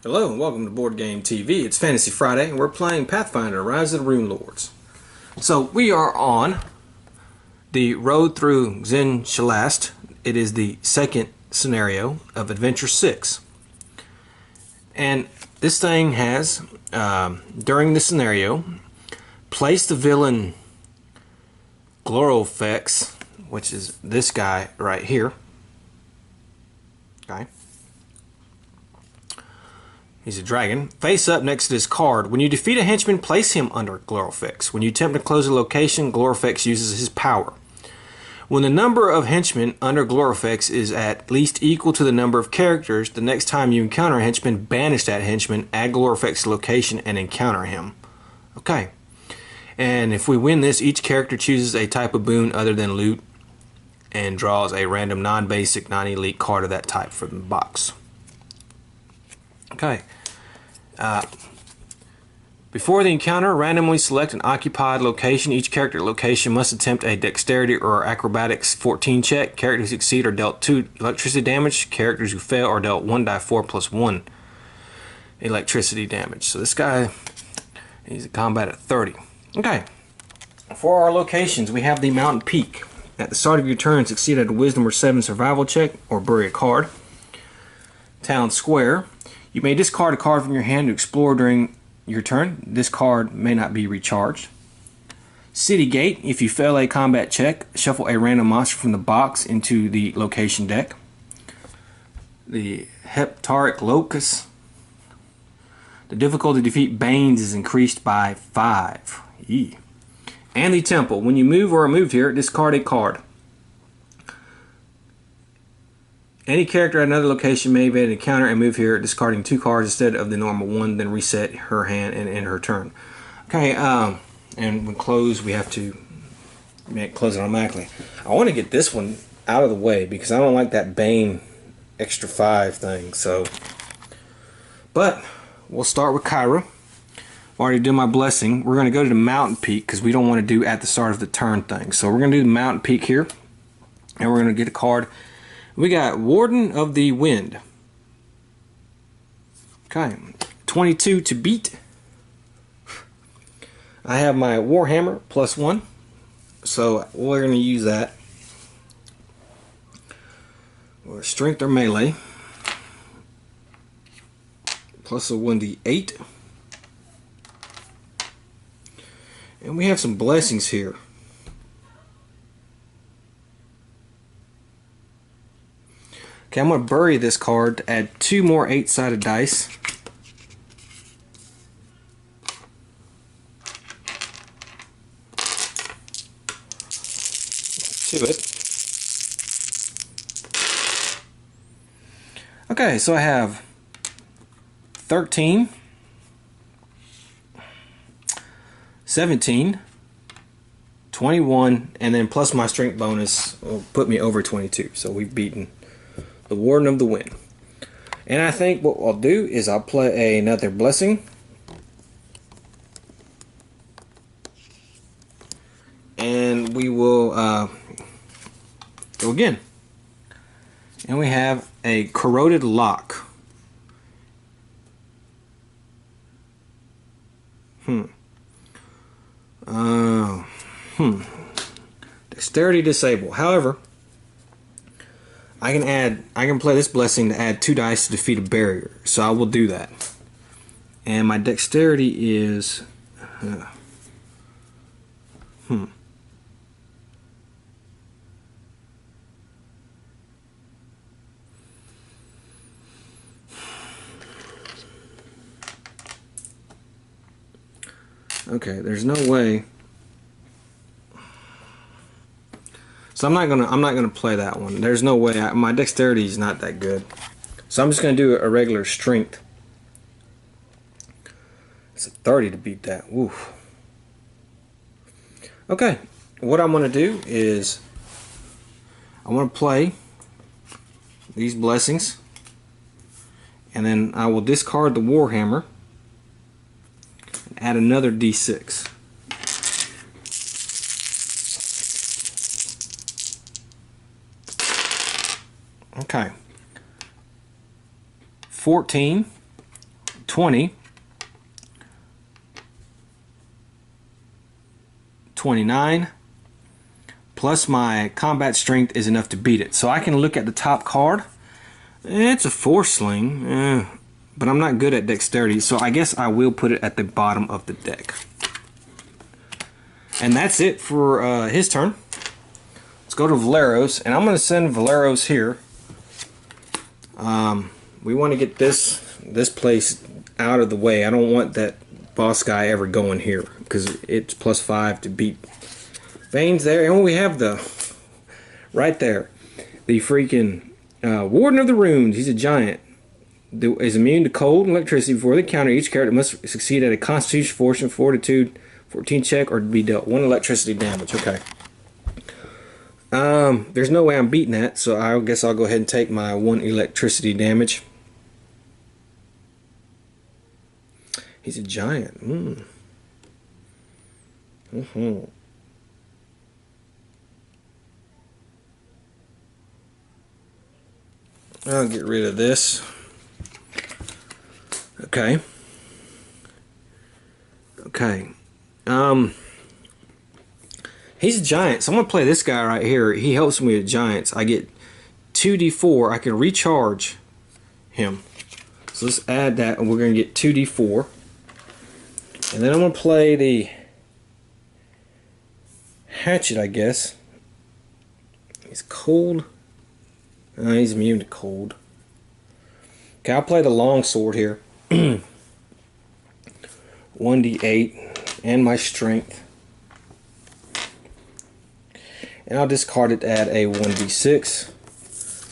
Hello and welcome to Boardgame TV. It's Fantasy Friday and we're playing Pathfinder, Rise of the Runelords. So we are on the road through shalast. It is the second scenario of Adventure 6. And this thing has, during the scenario, place the villain Glorofex, which is this guy right here. Okay. He's a dragon. Face up next to this card. When you defeat a henchman, place him under Glorofex. When you attempt to close a location, Glorofex uses his power. When the number of henchmen under Glorofex is at least equal to the number of characters, the next time you encounter a henchman, banish that henchman, add Glorofex to location, and encounter him. Okay. And if we win this, each character chooses a type of boon other than loot and draws a random non-basic, non-elite card of that type from the box. Okay. Before the encounter, randomly select an occupied location. Each character location must attempt a dexterity or acrobatics 14 check. Characters who succeed are dealt 2 electricity damage. Characters who fail are dealt 1d4 plus 1 electricity damage. So this guy, he's a combat at 30. Okay. For our locations, we have the Mountain Peak. At the start of your turn, succeed at a Wisdom or 7 survival check or bury a card. Town Square. You may discard a card from your hand to explore during your turn. This card may not be recharged. City Gate. If you fail a combat check, shuffle a random monster from the box into the location deck. The Heptaric Locus. The difficulty to defeat Banes is increased by 5. Yee. And the Temple. When you move or are moved here, discard a card. Any character at another location may evade an encounter and move here, discarding 2 cards instead of the normal 1, then reset her hand and end her turn. Okay, and when close, we have to close it automatically. I want to get this one out of the way because I don't like that Bane extra 5 thing. So, but we'll start with Kyra. I've already done my blessing. We're going to go to the Mountain Peak because we don't want to do at the start of the turn thing. So we're going to do the Mountain Peak here, and we're going to get a card. We got Warden of the Wind. Okay, 22 to beat. I have my Warhammer plus 1, so we're going to use that. Or strength or melee. Plus a 1d8. And we have some blessings here. Okay, I'm going to bury this card to add 2 more 8-sided dice. To it. Okay, so I have 13, 17, 21, and then plus my strength bonus will put me over 22. So we've beaten the Warden of the Wind. And I think what I'll do is I'll play another blessing. And we will go again. And we have a Corroded Lock. Dexterity disabled. However, I can play this blessing to add 2 dice to defeat a barrier, so I will do that. And my dexterity is okay, there's no way. So I'm not gonna play that one. There's no way. My dexterity is not that good. So I'm just gonna do a regular strength. It's a 30 to beat that. Oof. Okay. What I'm gonna do is I want to play these blessings, and then I will discard the Warhammer and add another D6. Okay. 14, 20, 29, plus my combat strength is enough to beat it. So I can look at the top card. It's a 4 sling, but I'm not good at dexterity, so I guess I will put it at the bottom of the deck. And that's it for his turn. Let's go to Valeros, and I'm going to send Valeros here. We want to get this place out of the way. I don't want that boss guy ever going here, because it's +5 to beat. Vane's there, and we have the right there, the freaking Warden of the Runes. He's a giant. Is immune to cold and electricity. Before the counter, each character must succeed at a Constitution, Fortune, Fortitude 14 check, or be dealt 1 electricity damage. Okay. There's no way I'm beating that, so I guess I'll go ahead and take my 1 electricity damage. He's a giant. I'll get rid of this. Okay. Okay. He's a giant, so I'm gonna play this guy right here. He helps me with giants. I get 2d4. I can recharge him. So let's add that, and we're gonna get 2d4. And then I'm gonna play the hatchet, I guess. He's cold. He's immune to cold. Okay, I'll play the long sword here. 1d8 and my strength. And I'll discard it to add a 1d6.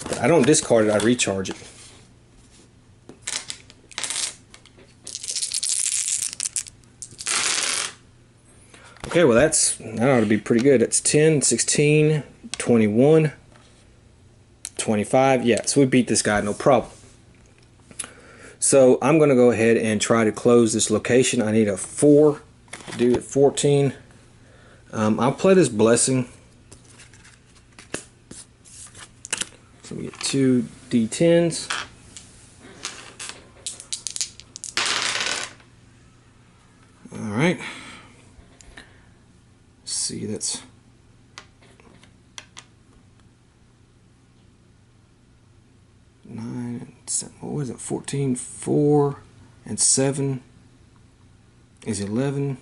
But I don't discard it, I recharge it. Okay, well that ought to be pretty good. It's 10, 16, 21, 25. Yeah, so we beat this guy, no problem. So I'm going to go ahead and try to close this location. I need a 4 to do it. 14. I'll play this blessing. So we get 2 d10s. Alright. Let's see, that's 9, 7, what was it? 14, 4, and 7 is 11.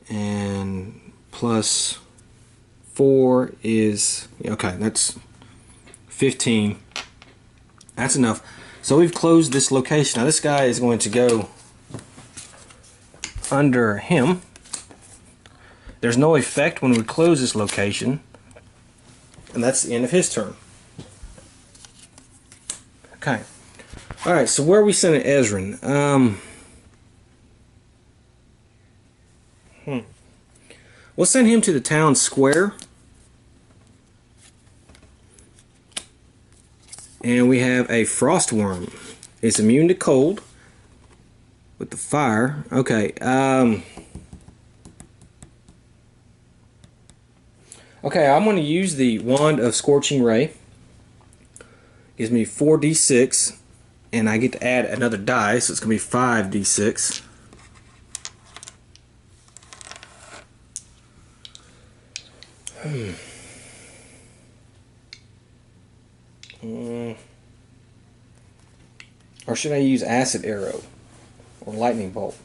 And plus 4 is, okay, that's 15. That's enough. So we've closed this location. Now this guy is going to go under him. There's no effect when we close this location. And that's the end of his turn. Okay. Alright, so where are we sending Ezrin? We'll send him to the town square. And we have a frost worm. It's immune to cold with the fire. Okay. Okay, I'm going to use the Wand of Scorching Ray. Gives me 4d6, and I get to add another die, so it's going to be 5d6. Or should I use Acid Arrow or Lightning Bolt?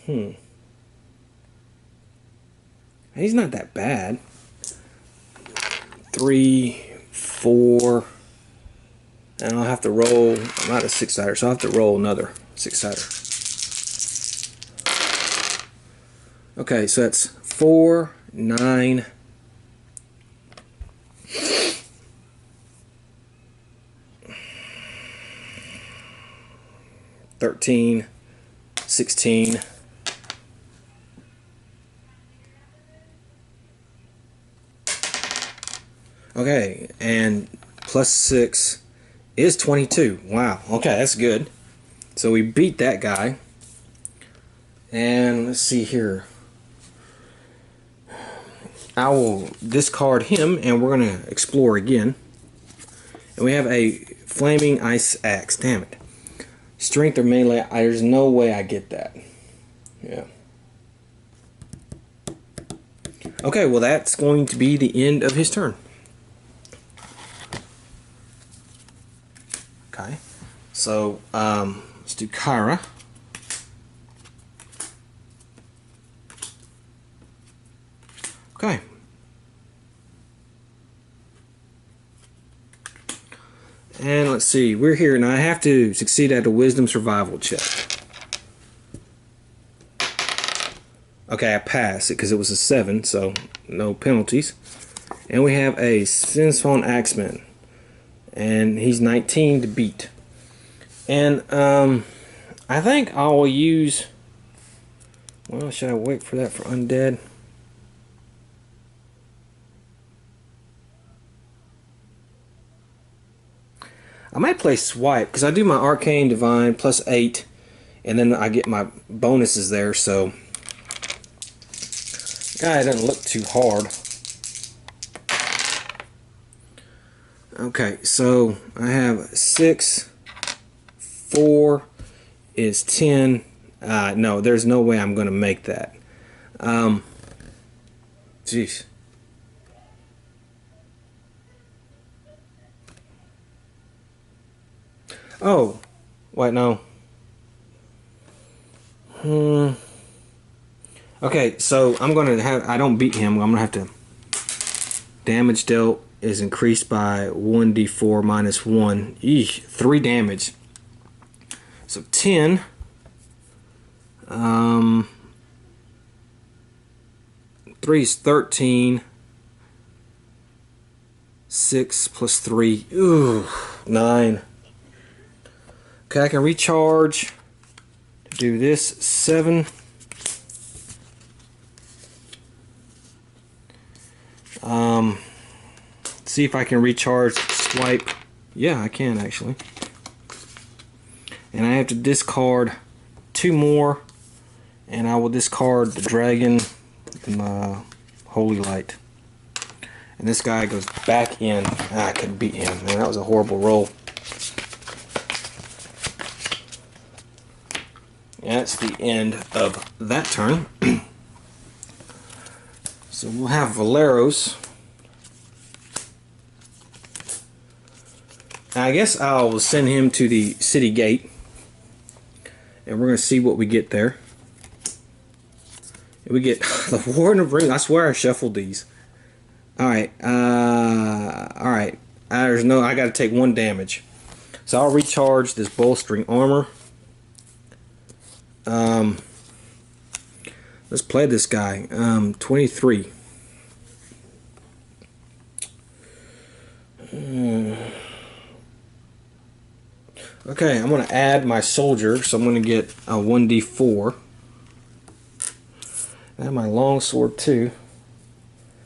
He's not that bad. 3, 4, and I'll have to roll. I'm not a 6-sider, so I'll have to roll another 6-sider. Okay, so that's 4, 9, 13, 16. Okay, and plus 6 is 22. Wow, okay, that's good. So we beat that guy. And let's see here. I will discard him, and we're going to explore again. And we have a flaming ice axe. Damn it. Strength or melee. There's no way I get that. Yeah. Okay, well that's going to be the end of his turn. Okay. So, let's do Kyra. Okay. And let's see, we're here, and I have to succeed at a wisdom survival check. Okay, I passed it because it was a 7, so no penalties. And we have a Sinspawn Axeman, and he's 19 to beat. And I think I will use. Well, should I wait for that for undead? I might play Swipe because I do my Arcane Divine plus 8, and then I get my bonuses there. So, guy doesn't look too hard. Okay, so I have 6, 4 is 10. No, there's no way I'm going to make that. Jeez. Oh, wait, no. Okay, so I'm going to have, I don't beat him, I'm going to have to, damage dealt is increased by 1d4 minus 1. Eesh, 3 damage. So 10. 3 is 13. 6 plus 3. Ooh, 9. Okay, I can recharge to do this. 7. See if I can recharge Swipe. Yeah, I can actually. And I have to discard 2 more, and I will discard the dragon and holy light. And this guy goes back in. I couldn't beat him. Man, that was a horrible roll. And that's the end of that turn. So we'll have Valeros. I guess I'll send him to the city gate, and we're going to see what we get there. And we get the Warden of Rings. I swear I shuffled these. Alright, alright. There's no, I got to take 1 damage. So I'll recharge this bolstering armor. Let's play this guy. 23. Okay, I'm going to add my soldier, so I'm going to get a 1d4. Add my longsword too.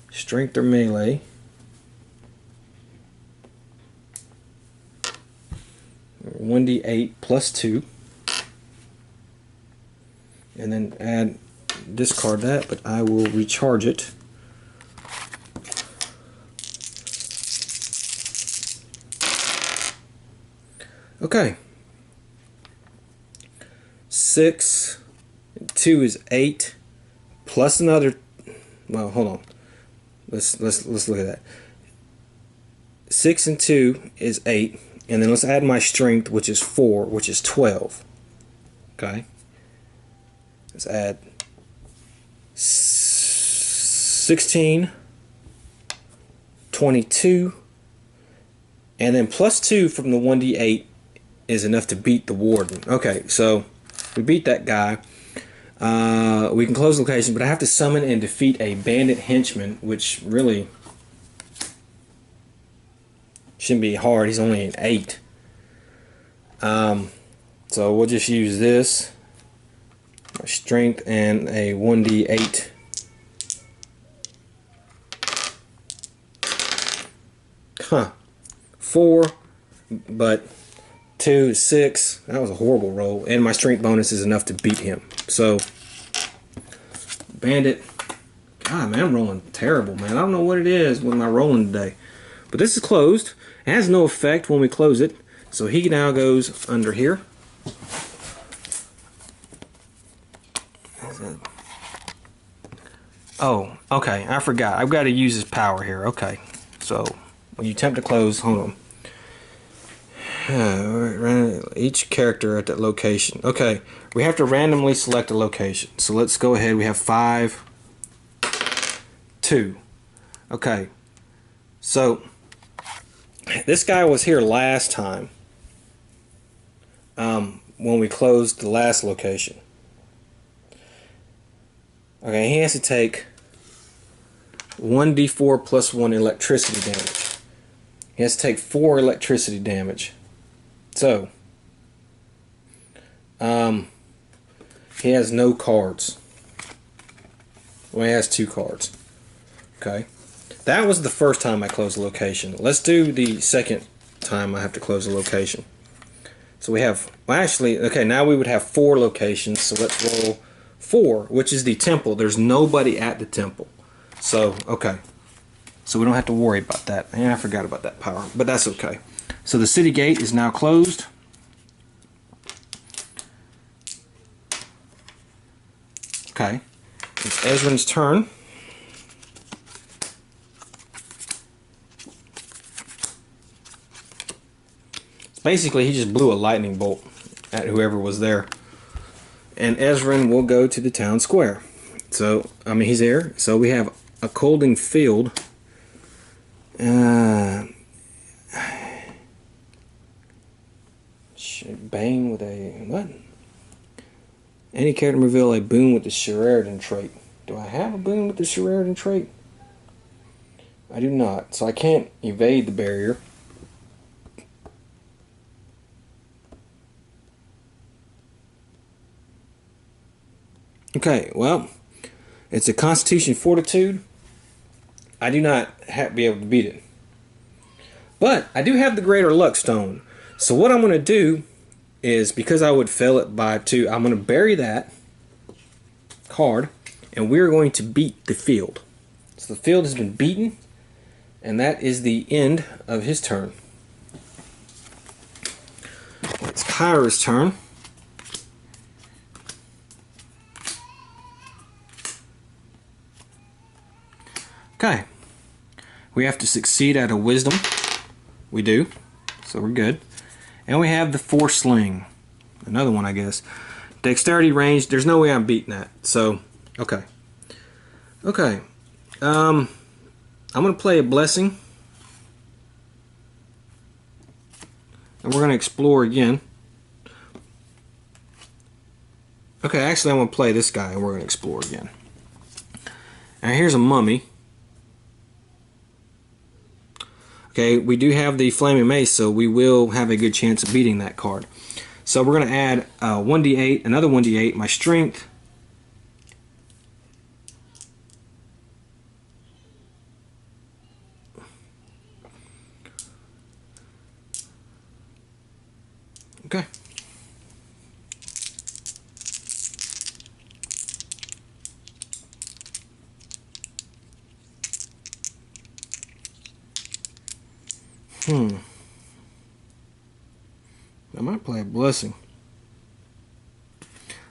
Strength or melee. One d8 plus 2. And then add, discard that, but I will recharge it. Okay. 6, 2 is 8, plus another. Well, hold on. Let's look at that. 6 and 2 is 8, and then let's add my strength, which is 4, which is 12. Okay. Let's add 16, 22, and then plus 2 from the 1d8 is enough to beat the Warden. Okay, so we beat that guy. We can close location, but I have to summon and defeat a bandit henchman, which really shouldn't be hard. He's only an 8. So we'll just use this. Strength and a 1d8. Huh. 4, but 2 is 6. That was a horrible roll. And my strength bonus is enough to beat him. So, Bandit. God, man, I'm rolling terrible, man. I don't know what it is with my rolling today. But this is closed. It has no effect when we close it. So he now goes under here. Oh, okay, I forgot. I've got to use his power here. Okay, so when you attempt to close, hold on. Each character at that location. Okay, we have to randomly select a location. So let's go ahead. We have 5, 2. Okay, so this guy was here last time when we closed the last location. Okay, he has to take 1d4 plus 1 electricity damage. He has to take 4 electricity damage. So, he has no cards. Well, he has 2 cards. Okay. That was the first time I closed the location. Let's do the second time I have to close the location. So we have, well actually, okay, now we would have 4 locations. So let's roll 4, which is the temple. There's nobody at the temple. So, okay. So we don't have to worry about that. And I forgot about that power, but that's okay. So the city gate is now closed. Okay. It's Ezrin's turn. Basically, he just blew a lightning bolt at whoever was there. And Ezrin will go to the town square. So, I mean, he's there. So we have a Colding Field. Bane with a... what? Any character reveal a boon with the Sheridan trait. Do I have a boon with the Sheridan trait? I do not. So I can't evade the barrier. Okay, well, it's a Constitution Fortitude. I do not be able to beat it. But I do have the Greater Luck Stone. So what I'm going to do is, because I would fail it by 2, I'm going to bury that card, and we're going to beat the field. So the field has been beaten, and that is the end of his turn. It's Kyra's turn. Okay, we have to succeed at a wisdom. We do, so we're good. And we have the Force Sling, another one, I guess. Dexterity range. There's no way I'm beating that. So, okay, okay. I'm gonna play a blessing, and we're gonna explore again. Okay, actually, I'm gonna play this guy, and we're gonna explore again. Now, here's a mummy. Okay, we do have the Flaming Mace, so we will have a good chance of beating that card. So we're going to add 1d8, another 1d8, my strength. Okay. I might play a blessing.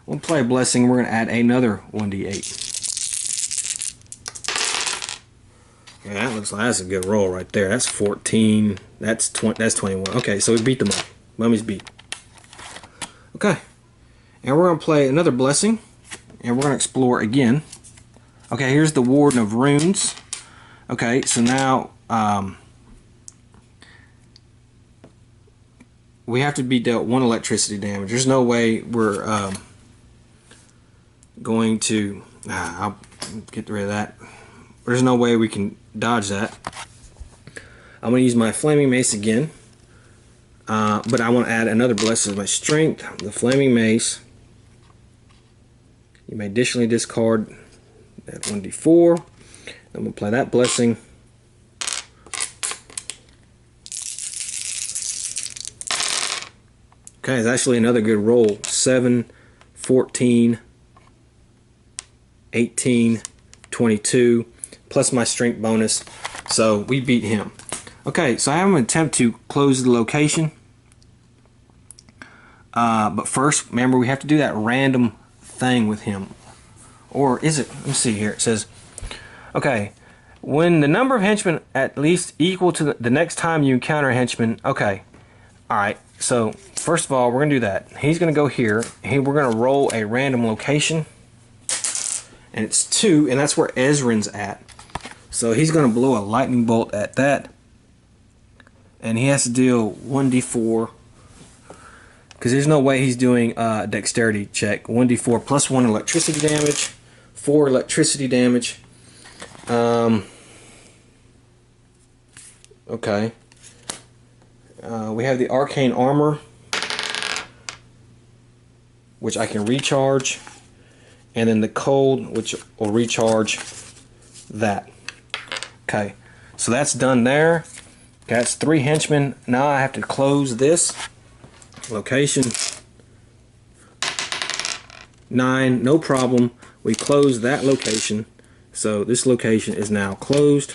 We'll play a blessing. We're going to add another 1d8. Yeah, that looks like that's a good roll right there. That's 14. That's 20. That's 21. Okay, so we beat the mummy. Mummy's beat. Okay, and we're going to play another blessing, and we're going to explore again. Okay, here's the Warden of Runes. Okay, so now we have to be dealt 1 electricity damage. There's no way we're going to... I'll get rid of that. There's no way we can dodge that. I'm going to use my Flaming Mace again. But I want to add another blessing. My strength, the Flaming Mace. You may additionally discard that 1d4. I'm going to play that blessing. Okay, it's actually another good roll. 7, 14, 18, 22, plus my strength bonus. So we beat him. Okay, so I have an attempt to close the location. But first, remember, we have to do that random thing with him. Or is it? Let me see here. It says, okay, when the number of henchmen at least equal to the next time you encounter a henchman. Okay, alright, so first of all, we're going to do that. He's going to go here. We're going to roll a random location. And it's 2, and that's where Ezrin's at. So he's going to blow a lightning bolt at that. And he has to deal 1d4. Because there's no way he's doing a dexterity check. 1d4 plus 1 electricity damage. 4 electricity damage. Okay. We have the arcane armor, which I can recharge. And then the cold, which will recharge that. Okay. So that's done there. That's 3 henchmen. Now I have to close this location. 9, no problem. We close that location. So this location is now closed.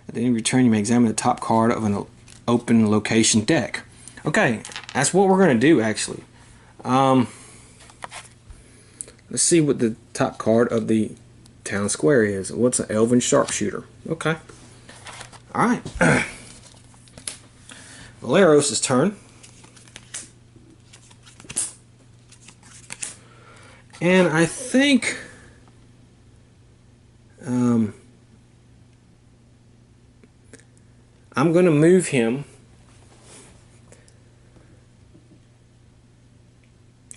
At the end of your turn, you may examine the top card of an open location deck. Okay, that's what we're going to do actually. Let's see what the top card of the town square is. What's an elven sharpshooter? Okay. Alright. Valeros' turn. And I think I'm going to move him.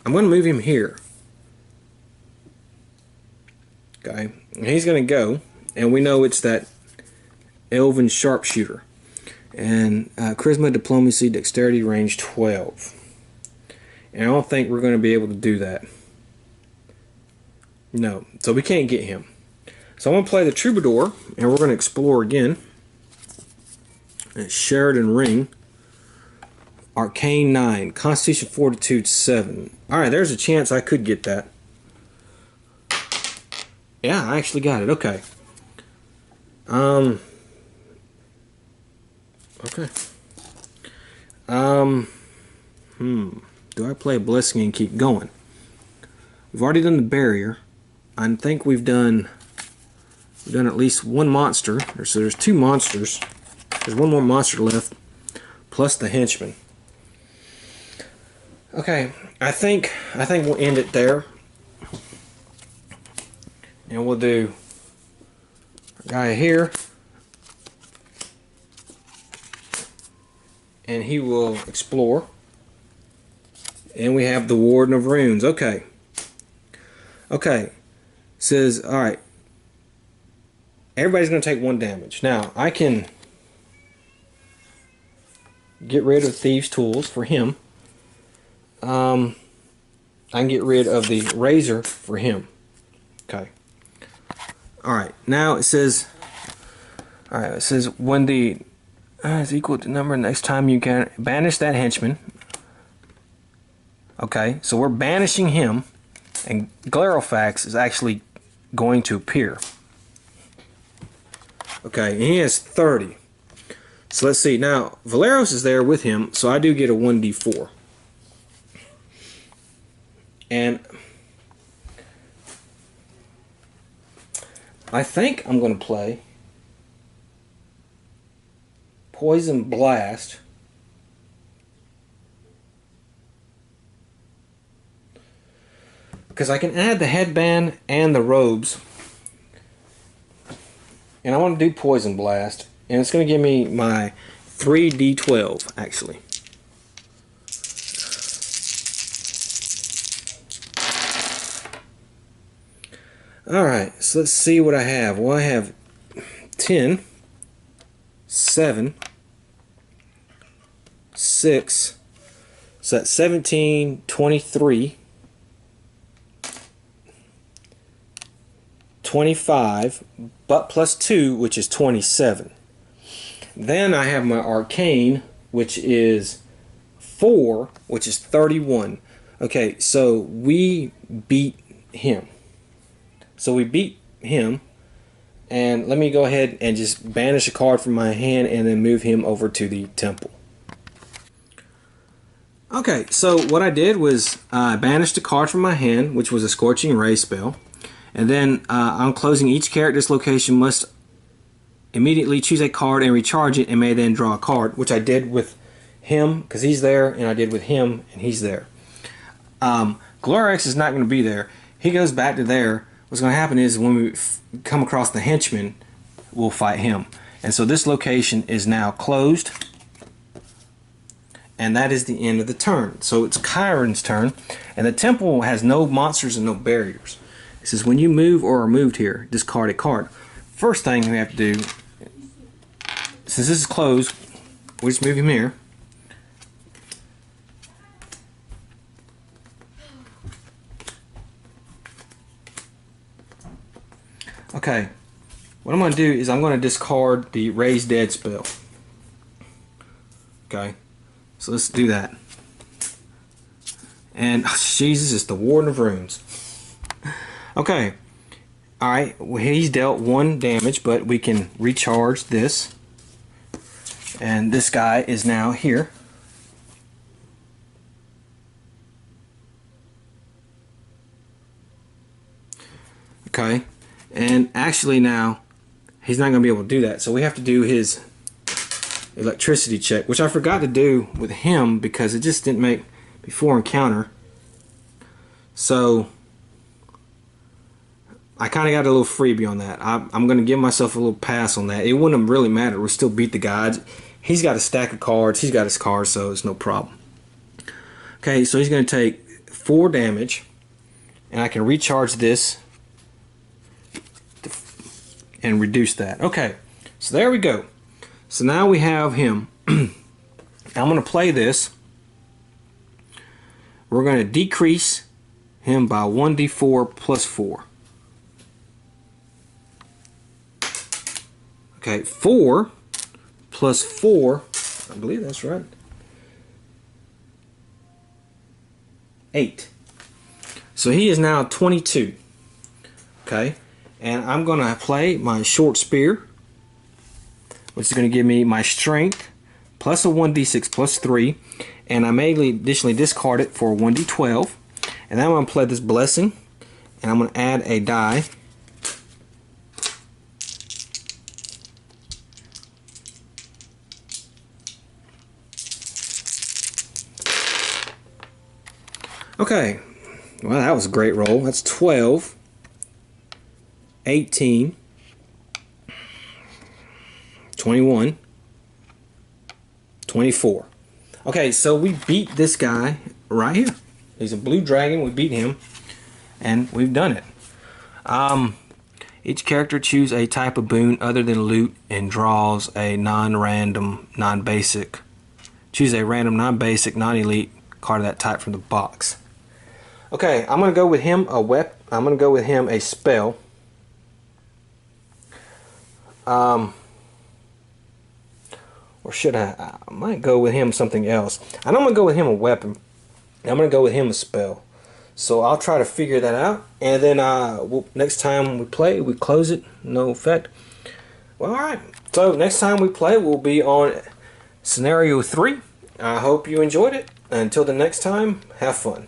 I'm going to move him here. Okay, and he's going to go, and we know it's that elven sharpshooter. And charisma, diplomacy, dexterity, range 12. And I don't think we're going to be able to do that. No, so we can't get him. So I'm going to play the troubadour, and we're going to explore again. It's Sheridan Ring. Arcane 9. Constitution Fortitude 7. Alright, there's a chance I could get that. Yeah, I actually got it. Okay. Okay. Do I play a blessing and keep going? We've already done the barrier. I think we've done at least one monster. So there's 2 monsters. There's one more monster left, plus the henchman. Okay, I think we'll end it there. And we'll do a guy here, and he will explore. And we have the Warden of Runes. Okay. Okay. Says, alright. Everybody's going to take 1 damage. Now, I can get rid of Thieves' Tools for him. I can get rid of the Razor for him. Okay. Alright, now it says, when the is equal to number next time you can banish that henchman. Okay, so we're banishing him, and Glarofax is actually going to appear. Okay, and he has 30. So let's see, now Valeros is there with him, so I do get a 1d4. And I think I'm going to play Poison Blast. Because I can add the headband and the robes. And I want to do Poison Blast. And it's going to give me my 3d12 actually. Alright, so let's see what I have. Well, I have 10, 7, 6, so that's 17, 23, 25, but plus 2, which is 27. Then I have my Arcane, which is 4, which is 31. Okay, so we beat him. So we beat him. And let me go ahead and just banish a card from my hand and then move him over to the temple. Okay, so what I did was I banished a card from my hand, which was a Scorching Ray spell. And then on closing each character's location must immediately choose a card and recharge it, and may then draw a card, which I did with him because he's there, and I did with him and he's there. Glorex is not going to be there. He goes back to there. What's going to happen is when we come across the henchman, we'll fight him. And so this location is now closed. And that is the end of the turn. So it's Chiron's turn. And the temple has no monsters and no barriers. It says when you move or are moved here, discard a card. First thing we have to do, since this is closed, we just move him here. Okay, what I'm going to do is I'm going to discard the Raise Dead spell. Okay, so let's do that. And oh, Jesus, it's the Warden of Runes. Okay, alright, well, he's dealt 1 damage, but we can recharge this. And this guy is now here. Okay. And actually now, he's not going to be able to do that. So we have to do his electricity check, which I forgot to do with him because it just didn't make before encounter. So I kind of got a little freebie on that. I'm going to give myself a little pass on that. It wouldn't have really mattered. We still beat the guy. He's got a stack of cards. He's got his cards, so it's no problem. Okay, so he's going to take 4 damage. And I can recharge this and reduce that. Okay, so there we go. So now we have him. I'm going to play this. We're going to decrease him by 1d4 plus 4. Okay, 4 plus 4, I believe that's right, 8. So he is now 22. Okay. And I'm going to play my short spear, which is going to give me my strength plus a 1d6 plus 3. And I may additionally discard it for a 1d12. And then I'm going to play this blessing. And I'm going to add a die. Okay. Well, that was a great roll. That's 12. 18, 21, 24. Okay, so we beat this guy right here. He's a blue dragon. We beat him, and we've done it. Each character choose a type of boon other than loot and draws a non-random, non-basic. Choose a random, non-basic, non-elite card of that type from the box. Okay, I'm gonna go with him a I'm gonna go with him a spell. Or should I might go with him something else. I'm going to go with him a weapon. I'm going to go with him a spell. So I'll try to figure that out. And then next time we play, we close it. No effect. Well, alright. So next time we play, we'll be on scenario 3. I hope you enjoyed it. Until the next time, have fun.